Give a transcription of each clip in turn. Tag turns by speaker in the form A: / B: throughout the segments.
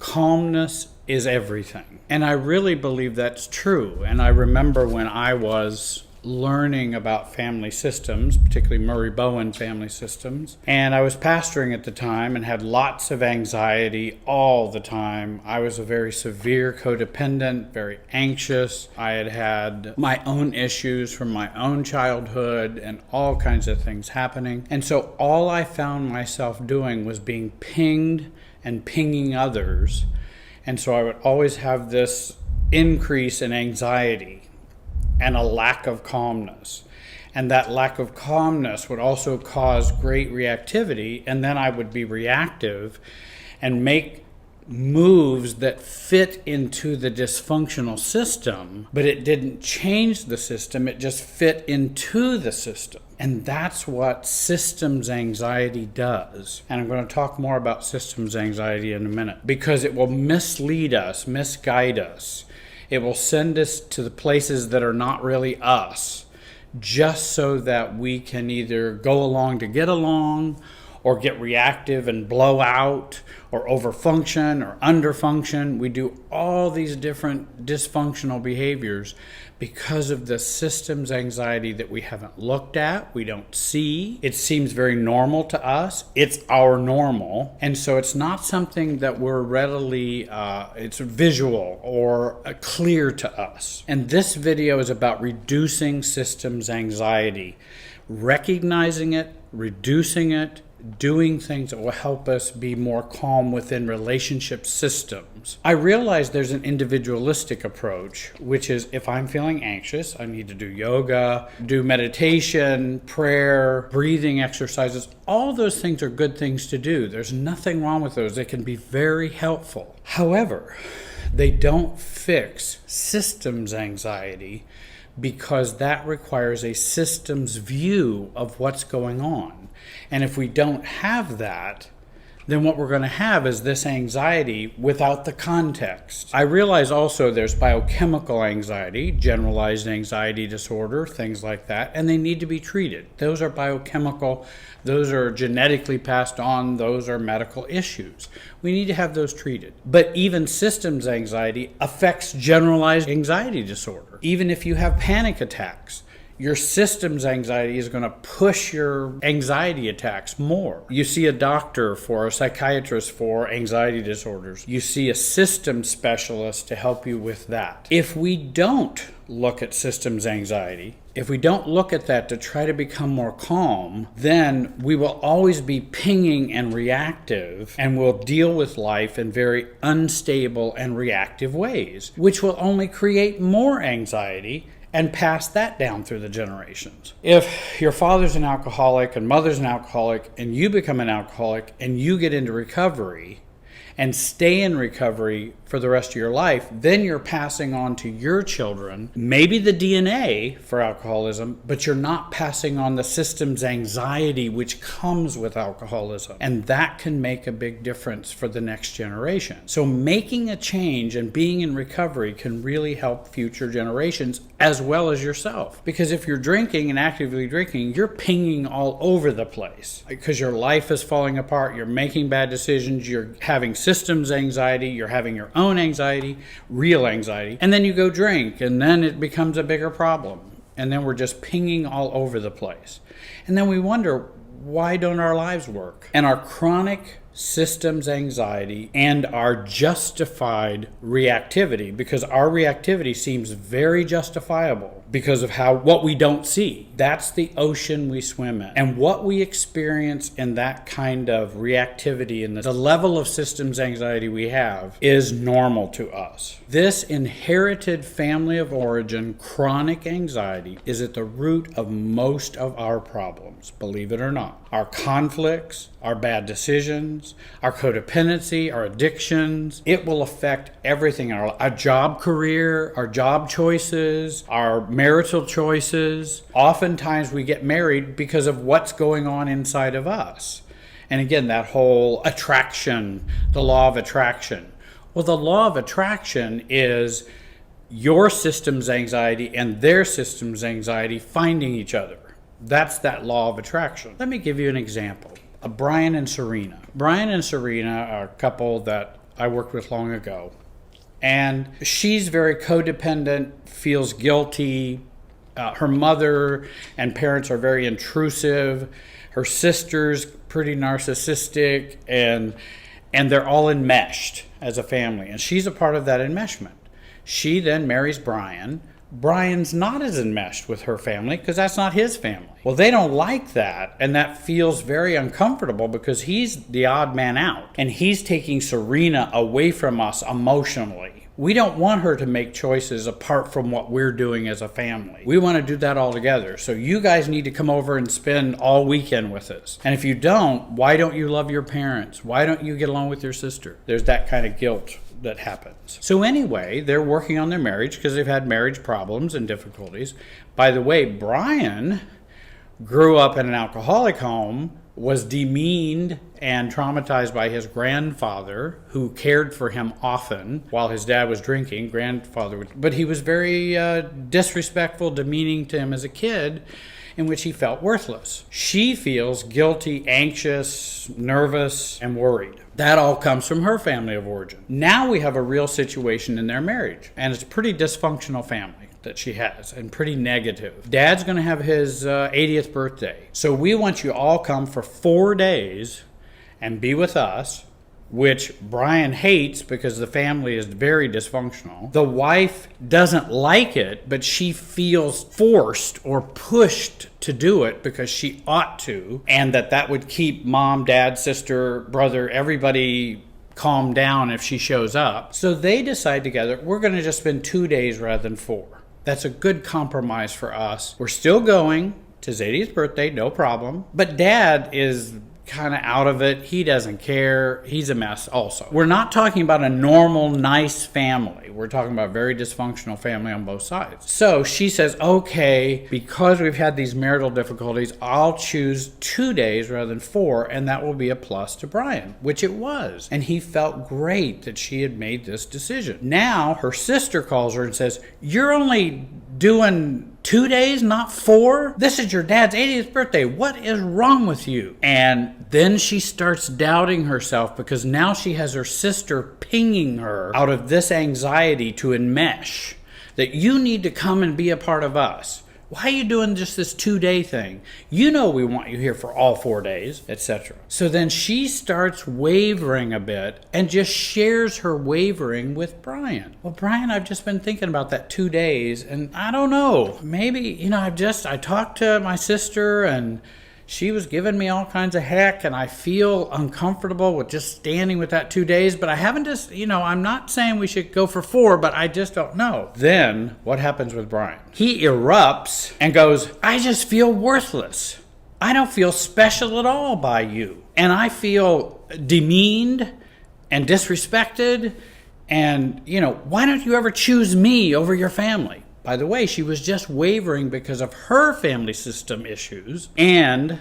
A: calmness is everything. And I really believe that's true. And I remember when I was learning about family systems, particularly Murray Bowen family systems, and I was pastoring at the time and had lots of anxiety all the time. I was a very severe codependent, very anxious. I had had my own issues from my own childhood and all kinds of things happening. And so all I found myself doing was being pinged and pinging others. And so I would always have this increase in anxiety and a lack of calmness. And that lack of calmness would also cause great reactivity, and then I would be reactive and make moves that fit into the dysfunctional system, but it didn't change the system, it just fit into the system. And that's what systems anxiety does. And I'm going to talk more about systems anxiety in a minute, because it will mislead us, misguide us. It will send us to the places that are not really us, just so that we can either go along to get along, or get reactive and blow out, or overfunction or underfunction. We do all these different dysfunctional behaviors because of the systems anxiety that we haven't looked at, we don't see. It seems very normal to us. It's our normal. And so it's not something that we're readily, it's visual or clear to us. And this video is about reducing systems anxiety, recognizing it, reducing it, doing things that will help us be more calm within relationship systems. I realize there's an individualistic approach, which is if I'm feeling anxious, I need to do yoga, do meditation, prayer, breathing exercises. All those things are good things to do. There's nothing wrong with those. They can be very helpful. However, they don't fix systems anxiety, because that requires a systems view of what's going on. And if we don't have that, then what we're going to have is this anxiety without the context. I realize also there's biochemical anxiety, generalized anxiety disorder, things like that, and they need to be treated. Those are biochemical, those are genetically passed on, those are medical issues. We need to have those treated. But even systems anxiety affects generalized anxiety disorder. Even if you have panic attacks, your systems anxiety is going to push your anxiety attacks more. You see a doctor for, a psychiatrist for anxiety disorders. You see a systems specialist to help you with that. If we don't look at systems anxiety, if we don't look at that to try to become more calm, then we will always be pinging and reactive, and we'll deal with life in very unstable and reactive ways, which will only create more anxiety and pass that down through the generations. If your father's an alcoholic and mother's an alcoholic and you become an alcoholic and you get into recovery and stay in recovery for the rest of your life, then you're passing on to your children maybe the DNA for alcoholism, but you're not passing on the systems anxiety which comes with alcoholism. And that can make a big difference for the next generation. So making a change and being in recovery can really help future generations as well as yourself. Because if you're drinking and actively drinking, you're pinging all over the place because your life is falling apart, you're making bad decisions, you're having systems anxiety, you're having your own anxiety, real anxiety, and then you go drink, and then it becomes a bigger problem. And then we're just pinging all over the place. And then we wonder, why don't our lives work? And our chronic systems anxiety and our justified reactivity, because our reactivity seems very justifiable because of what we don't see. That's the ocean we swim in. And what we experience in that kind of reactivity and the level of systems anxiety we have is normal to us. This inherited family of origin chronic anxiety is at the root of most of our problems, believe it or not. Our conflicts, our bad decisions, our codependency, our addictions, it will affect everything. Our job career, our job choices, our marital choices. Oftentimes we get married because of what's going on inside of us. And again, that whole attraction, the law of attraction. Well, the law of attraction is your systems anxiety and their systems anxiety finding each other. That's that law of attraction. Let me give you an example. Brian and Serena. Brian and Serena are a couple that I worked with long ago. And she's very codependent, feels guilty. Her mother and parents are very intrusive. Her sister's pretty narcissistic, and they're all enmeshed as a family. And she's a part of that enmeshment. She then marries Brian. Brian's not as enmeshed with her family because that's not his family. Well, they don't like that, and that feels very uncomfortable because he's the odd man out, and he's taking Serena away from us emotionally. We don't want her to make choices apart from what we're doing as a family. We want to do that all together. So you guys need to come over and spend all weekend with us. And if you don't, why don't you love your parents? Why don't you get along with your sister? There's that kind of guilt that happens. So anyway, they're working on their marriage because they've had marriage problems and difficulties. By the way, Brian grew up in an alcoholic home, was demeaned and traumatized by his grandfather, who cared for him often while his dad was drinking. But he was very disrespectful, demeaning to him as a kid, in which he felt worthless. She feels guilty, anxious, nervous, and worried. That all comes from her family of origin. Now we have a real situation in their marriage, and it's a pretty dysfunctional family that she has, and pretty negative. Dad's going to have his 80th birthday. So we want you all come for 4 days and be with us, which Brian hates because the family is very dysfunctional. The wife doesn't like it, but she feels forced or pushed to do it because she ought to, and that would keep mom, dad, sister, brother, everybody calm down if she shows up. So they decide together, we're going to just spend 2 days rather than 4. That's a good compromise for us. We're still going to his 80th birthday, no problem. But dad is kind of out of it. He doesn't care. He's a mess also. We're not talking about a normal, nice family. We're talking about a very dysfunctional family on both sides. So she says, okay, because we've had these marital difficulties, I'll choose 2 days rather than 4, and that will be a plus to Brian, which it was. And he felt great that she had made this decision. Now her sister calls her and says, you're only doing 2 days, not 4? This is your dad's 80th birthday. What is wrong with you? And then she starts doubting herself because now she has her sister pinging her out of this anxiety to enmesh that you need to come and be a part of us. Why are you doing just this 2-day thing? You know we want you here for all 4 days, etc. So then she starts wavering a bit and just shares her wavering with Brian. Well, Brian, I've just been thinking about that 2 days, and I don't know. Maybe, I talked to my sister, and she was giving me all kinds of heck, and I feel uncomfortable with just standing with that 2 days, but I haven't I'm not saying we should go for 4, but I just don't know. Then what happens with Brian? He erupts and goes, I just feel worthless. I don't feel special at all by you. And I feel demeaned and disrespected, and, why don't you ever choose me over your family? By the way, she was just wavering because of her family system issues, and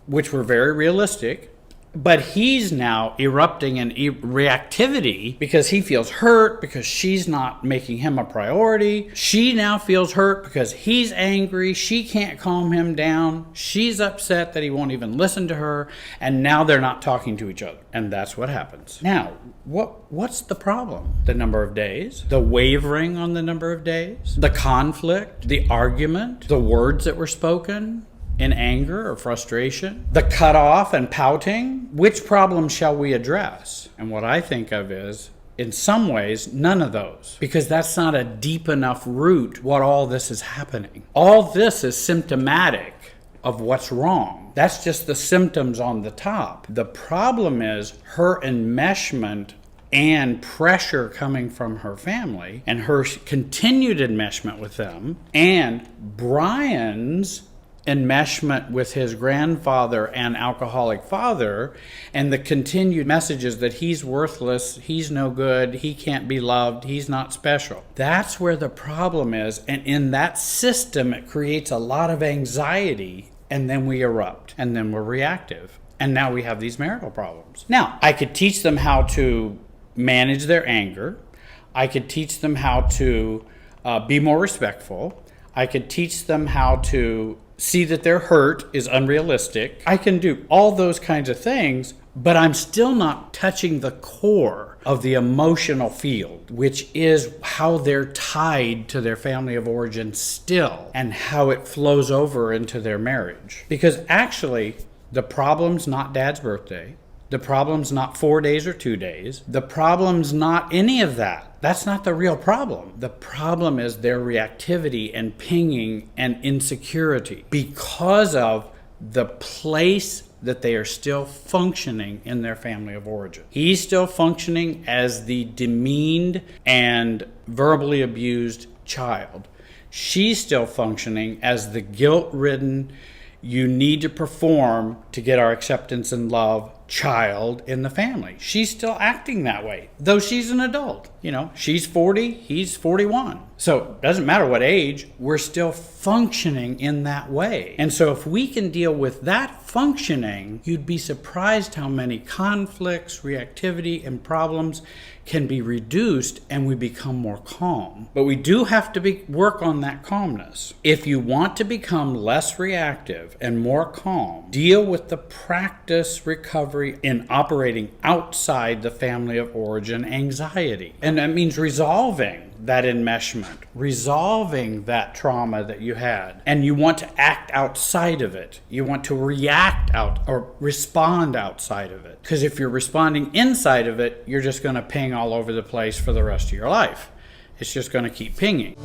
A: which were very realistic. But he's now erupting in reactivity because he feels hurt because she's not making him a priority. She now feels hurt because he's angry. She can't calm him down. She's upset that he won't even listen to her. And now they're not talking to each other. And that's what happens. Now, what's the problem? The number of days, the wavering on the number of days, the conflict, the argument, the words that were spoken in anger or frustration, the cutoff and pouting. Which problem shall we address? And what I think of is, in some ways, none of those, because that's not a deep enough root what all this is happening. All this is symptomatic of what's wrong. That's just the symptoms on the top. The problem is her enmeshment and pressure coming from her family and her continued enmeshment with them, and Brian's enmeshment with his grandfather and alcoholic father, and the continued messages that he's worthless, he's no good, he can't be loved, he's not special. That's where the problem is, and in that system it creates a lot of anxiety, and then we erupt, and then we're reactive, and now we have these marital problems. Now, I could teach them how to manage their anger. I could teach them how to be more respectful. I could teach them how to see that their hurt is unrealistic. I can do all those kinds of things, but I'm still not touching the core of the emotional field, which is how they're tied to their family of origin still and how it flows over into their marriage. Because actually, the problem's not Dad's birthday. The problem's not 4 days or 2 days. The problem's not any of that. That's not the real problem. The problem is their reactivity and pinging and insecurity because of the place that they are still functioning in their family of origin. He's still functioning as the demeaned and verbally abused child. She's still functioning as the guilt-ridden, you need to perform to get our acceptance and love child in the family. She's still acting that way, though she's an adult. She's 40, he's 41. So it doesn't matter what age, we're still functioning in that way. And so if we can deal with that functioning, you'd be surprised how many conflicts, reactivity, and problems can be reduced and we become more calm. But we do have to work on that calmness. If you want to become less reactive and more calm, deal with the practice recovery in operating outside the family of origin anxiety. And that means resolving that enmeshment, resolving that trauma that you had. And you want to act outside of it. You want to react out or respond outside of it. Because if you're responding inside of it, you're just going to ping all over the place for the rest of your life. It's just going to keep pinging.